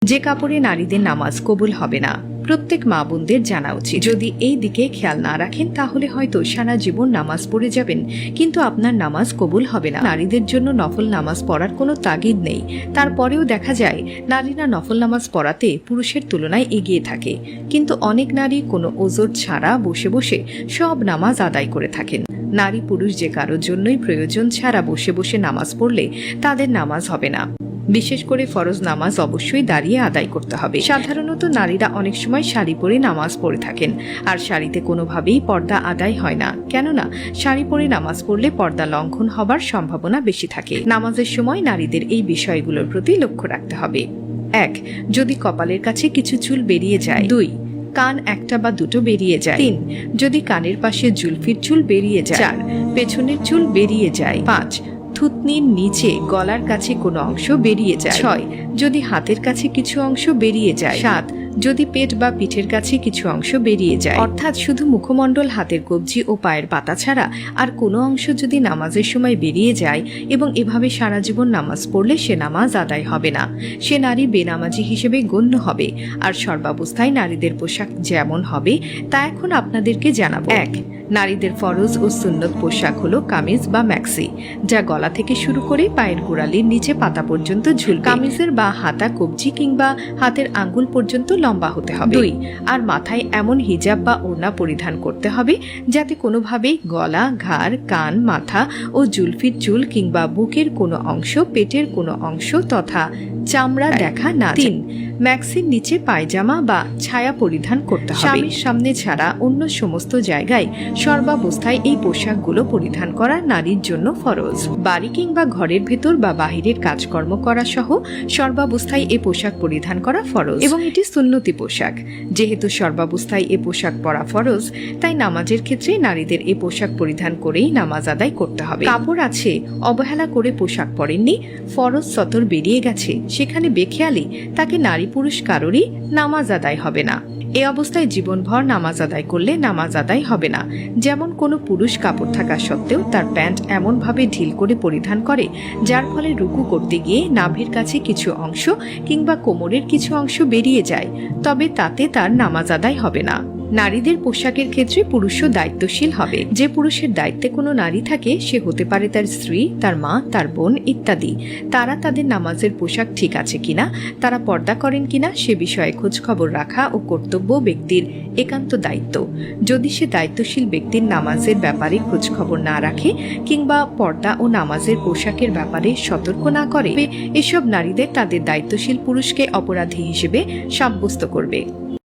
যে কাপড়ে নারীদের নামাজ কবুল হবে না, প্রত্যেক মা বোনদের জানা উচিত। যদি এই দিকে খেয়াল না রাখেন তাহলে হয়তো সারা জীবন নামাজ পড়ে যাবেন, কিন্তু আপনার নামাজ কবুল হবে না। নারীদের জন্য নফল নামাজ পড়ার কোনো তাগিদ নেই, তারপরেও দেখা যায় নারীরা নফল নামাজ পড়াতে পুরুষের তুলনায় এগিয়ে থাকে। কিন্তু অনেক নারী কোনো ওজর ছাড়া বসে বসে সব নামাজ আদায় করে থাকেন। নারী পুরুষ যে কারোর জন্যই প্রয়োজন ছাড়া বসে বসে নামাজ পড়লে তাদের নামাজ হবে না। বিশেষ করে ফরজ নামাজ অবশ্যই দাঁড়িয়ে আদায় করতে হবে। সাধারণত নারীরা অনেক সময় শাড়ি পরে নামাজ পড়ে থাকেন, আর শাড়িতে কোনোভাবেই পর্দা আদায় হয় না, কেননা শাড়ি পরে নামাজ পড়লে পর্দা লঙ্ঘন হবার সম্ভাবনা বেশি থাকে। নামাজের সময় নারীদের এই বিষয়গুলোর প্রতি লক্ষ্য রাখতে হবে। 1. যদি কপালের কাছে কিছু চুল বেরিয়ে যায়। 2. কান একটা বা দুটো বেরিয়ে যায়। 3. যদি কানের পাশে জুলফির চুল বেরিয়ে যায়। 4. পেছনের চুল বেরিয়ে যায়। 5. থুতনির নিচে গলার কাছে কোনো অংশ বেরিয়ে যায়। 6. যদি হাতের কাছে কিছু অংশ বেরিয়ে যায়। 7. যদি পেট বা পিঠের কাছে কিছু অংশ বেরিয়ে যায়, অর্থাৎ শুধু মুখমণ্ডল, হাতের কবজি ও পায়ের পাতা ছাড়া আর কোনো অংশ যদি নামাজের সময় বেরিয়ে যায় এবং এভাবে সারা জীবন নামাজ পড়লে সে নামাজ আদায় হবে না, সে নারী বেনামাজি হিসেবে গণ্য হবে। আর সর্বাবস্থায় নারীদের পোশাক যেমন হবে তা এখন আপনাদেরকে জানাবো। 1. নারীদের ফরজ ও সুন্নত পোশাক হলো কামিজ বা ম্যাক্সি, যা গলা থেকে শুরু করে পায়ের গোড়ালির নিচে পাতা পর্যন্ত ঝুলবে। কামিজের বা হাতা, কবজি কিংবা হাতের আঙ্গুল পর্যন্ত লম্বা হতে হবে। 2. আর মাথায় এমন হিজাব বা ওড়না পরিধান করতে হবে যাতে কোনোভাবেই গলা, ঘাড়, কান, মাথা ও জুলফির চুল কিংবা বুকের কোনো অংশ, পেটের কোনো অংশ তথা চামড়া দেখা না যায়। 3. ম্যাক্সির নিচে পায়জামা বা ছায়া পরিধান করতে হবে। স্বামীর সামনে ছাড়া অন্য সমস্ত জায়গায় সর্বাবস্থায় এই পোশাকগুলো পরিধান করা নারীর জন্য ফরজ। বাড়ি কিংবা ঘরের ভেতর বা বাহিরের কাজকর্ম করা সহ সর্বাবস্থায় এই পোশাক পরিধান করা ফরজ এবং এটি সুন্নতি পোশাক। যেহেতু সর্বাবস্থায় এই পোশাক পরা ফরজ, তাই নামাজের ক্ষেত্রে নারীদের এই পোশাক পরিধান করেই নামাজ আদায় করতে হবে। কাপড় আছে, অবহেলা করে পোশাক পরেননি, ফরজ সতর বেরিয়ে গেছে, সেখানে বেখেয়ালি তাকে নারী পুরুষ কারোরই নামাজ আদায় হবে না। এ অবস্থায় জীবনভর নামাজ আদায় করলে নামাজ আদায় হবে না। যেমন কোনো পুরুষ কাপড় থাকা সত্ত্বেও তার প্যান্ট এমনভাবে ঢিল করে পরিধান করে যার ফলে রুকু করতে গিয়ে নাভির কাছে কিছু অংশ কিংবা কোমরের কিছু অংশ বেরিয়ে যায়, তবে তাতে তার নামাজ আদায় হবে না। নারীদের পোশাকের ক্ষেত্রে পুরুষও দায়িত্বশীল হবে। যে পুরুষের দায়িত্বে কোনো নারী থাকে, সে হতে পারে তার স্ত্রী, তার মা, তার বোন ইত্যাদি। তারা তাদের নামাজের পোশাক ঠিক আছে কিনা, তারা পর্দা করেন কিনা সে বিষয়ে খোঁজ খবর রাখা ও কর্তব্য ব্যক্তির একান্ত দায়িত্ব। যদি সে দায়িত্বশীল ব্যক্তির নামাজের ব্যাপারে খোঁজ খবর না রাখে কিংবা পর্দা ও নামাজের পোশাকের ব্যাপারে সতর্ক না করে, এসব নারীদের তাদের দায়িত্বশীল পুরুষকে অপরাধী হিসেবে সাব্যস্ত করবে।